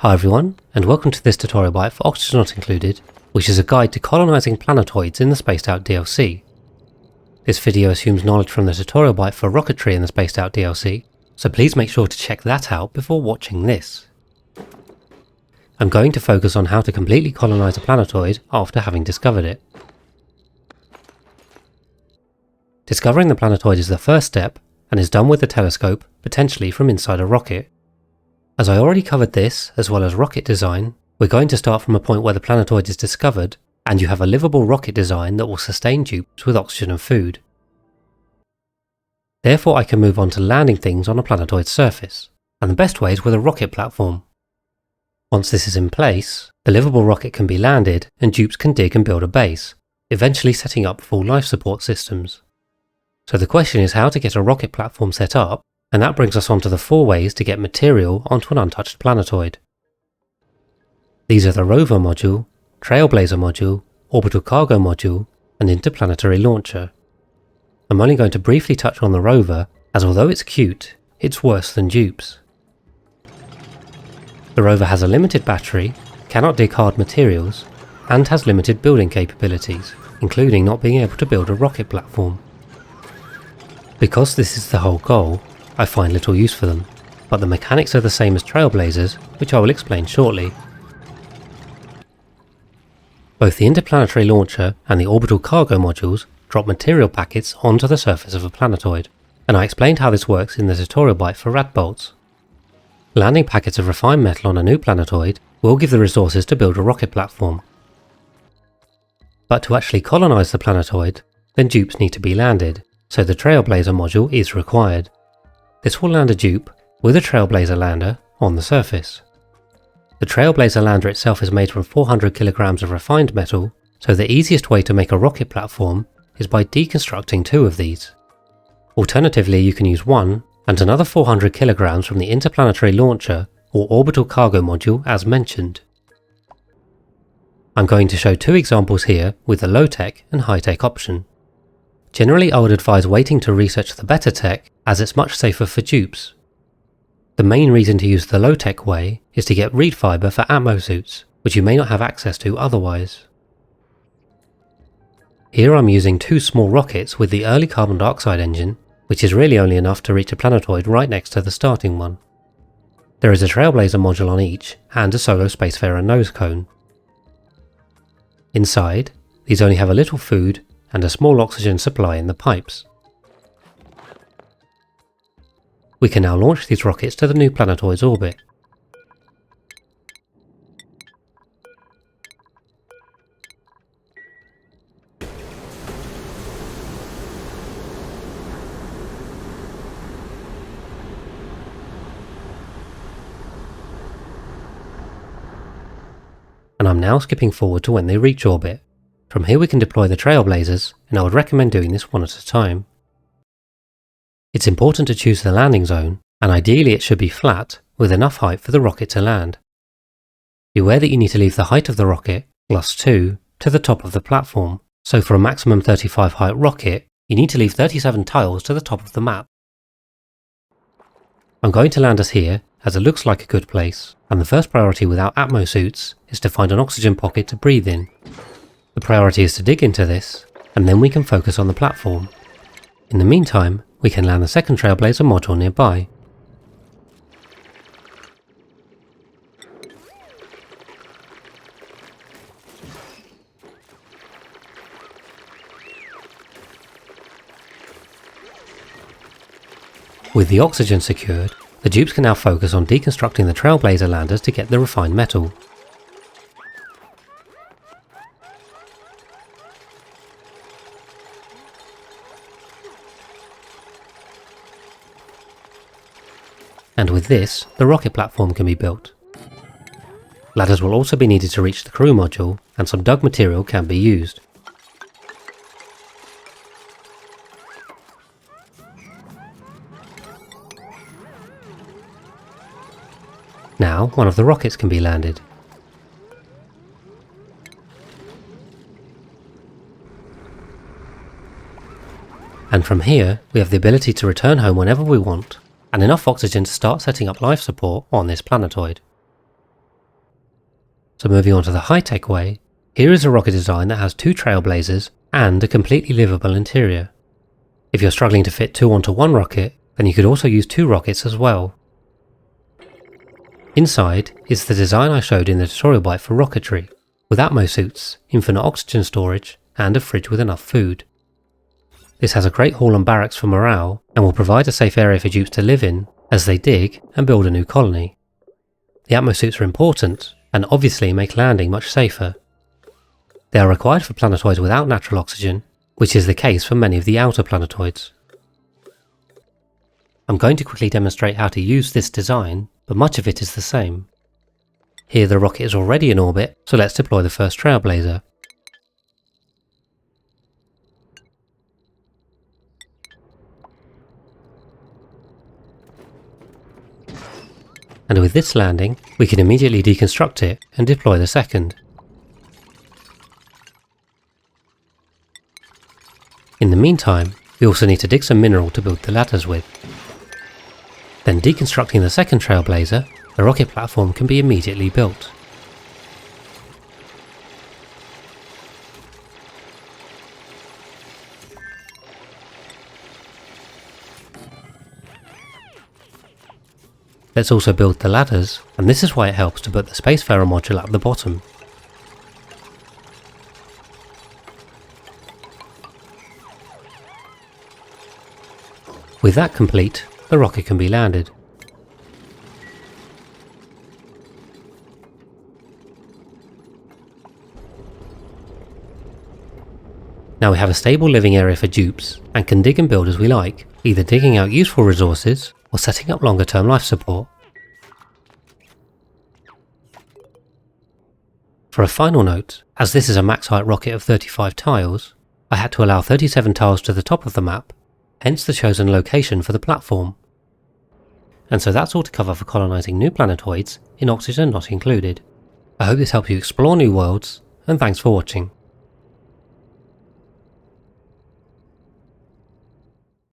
Hi everyone, and welcome to this tutorial by For Oxygen Not Included, which is a guide to colonizing planetoids in the Spaced Out DLC. This video assumes knowledge from the tutorial bite for rocketry in the Spaced Out DLC, so please make sure to check that out before watching this. I'm going to focus on how to completely colonize a planetoid after having discovered it. Discovering the planetoid is the first step, and is done with the telescope, potentially from inside a rocket. As I already covered this, as well as rocket design, we're going to start from a point where the planetoid is discovered, and you have a livable rocket design that will sustain dupes with oxygen and food. Therefore I can move on to landing things on a planetoid's surface, and the best way is with a rocket platform. Once this is in place, the livable rocket can be landed and dupes can dig and build a base, eventually setting up full life support systems. So the question is how to get a rocket platform set up, and that brings us on to the 4 ways to get material onto an untouched planetoid. These are the Rover module, Trailblazer module, Orbital cargo module, and Interplanetary launcher. I'm only going to briefly touch on the Rover, as although it's cute, it's worse than dupes. The Rover has a limited battery, cannot dig hard materials, and has limited building capabilities, including not being able to build a rocket platform. Because this is the whole goal, I find little use for them, but the mechanics are the same as Trailblazers, which I will explain shortly. Both the Interplanetary launcher and the Orbital cargo modules drop material packets onto the surface of a planetoid, and I explained how this works in the tutorial bite for rad bolts. Landing packets of refined metal on a new planetoid will give the resources to build a rocket platform. But to actually colonize the planetoid, then dupes need to be landed, so the Trailblazer module is required. This will land a dupe with a Trailblazer lander on the surface. The Trailblazer lander itself is made from 400 kilograms of refined metal, so the easiest way to make a rocket platform is by deconstructing 2 of these. Alternatively, you can use 1 and another 400 kilograms from the Interplanetary launcher or Orbital cargo module as mentioned. I'm going to show 2 examples here with the low-tech and high-tech option. Generally I would advise waiting to research the better tech, as it's much safer for dupes. The main reason to use the low-tech way is to get reed fiber for atmo suits, which you may not have access to otherwise. Here I'm using 2 small rockets with the early carbon dioxide engine, which is really only enough to reach a planetoid right next to the starting one. There is a Trailblazer module on each, and a solo spacefarer nose cone. Inside, these only have a little food and a small oxygen supply in the pipes. We can now launch these rockets to the new planetoid's orbit. And I'm now skipping forward to when they reach orbit. From here we can deploy the Trailblazers, and I would recommend doing this one at a time. It's important to choose the landing zone, and ideally it should be flat, with enough height for the rocket to land. Beware that you need to leave the height of the rocket, +2, to the top of the platform, so for a maximum 35 height rocket, you need to leave 37 tiles to the top of the map. I'm going to land us here, as it looks like a good place, and the first priority without atmo suits is to find an oxygen pocket to breathe in. The priority is to dig into this, and then we can focus on the platform. In the meantime, we can land the second Trailblazer module nearby. With the oxygen secured, the dupes can now focus on deconstructing the Trailblazer landers to get the refined metal. And with this, the rocket platform can be built. Ladders will also be needed to reach the crew module, and some dug material can be used. Now, one of the rockets can be landed. And from here, we have the ability to return home whenever we want, and enough oxygen to start setting up life support on this planetoid. So moving on to the high-tech way, here is a rocket design that has 2 Trailblazers and a completely livable interior. If you're struggling to fit 2 onto one rocket, then you could also use 2 rockets as well. Inside is the design I showed in the tutorial bite for rocketry, with Atmo suits, infinite oxygen storage, and a fridge with enough food. This has a great hall and barracks for morale, and will provide a safe area for dupes to live in as they dig and build a new colony. The Atmo suits are important, and obviously make landing much safer. They are required for planetoids without natural oxygen, which is the case for many of the outer planetoids. I'm going to quickly demonstrate how to use this design, but much of it is the same. Here the rocket is already in orbit, so let's deploy the first Trailblazer. And with this landing, we can immediately deconstruct it and deploy the second. In the meantime, we also need to dig some mineral to build the ladders with. Then deconstructing the second Trailblazer, the rocket platform can be immediately built. Let's also build the ladders, and this is why it helps to put the Spacefarer module at the bottom. With that complete, the rocket can be landed. Now we have a stable living area for dupes, and can dig and build as we like, either digging out useful resources, or setting up longer term life support. For a final note, as this is a max height rocket of 35 tiles, I had to allow 37 tiles to the top of the map, hence the chosen location for the platform. And so that's all to cover for colonizing new planetoids in oxygen not included. I hope this helps you explore new worlds, and thanks for watching.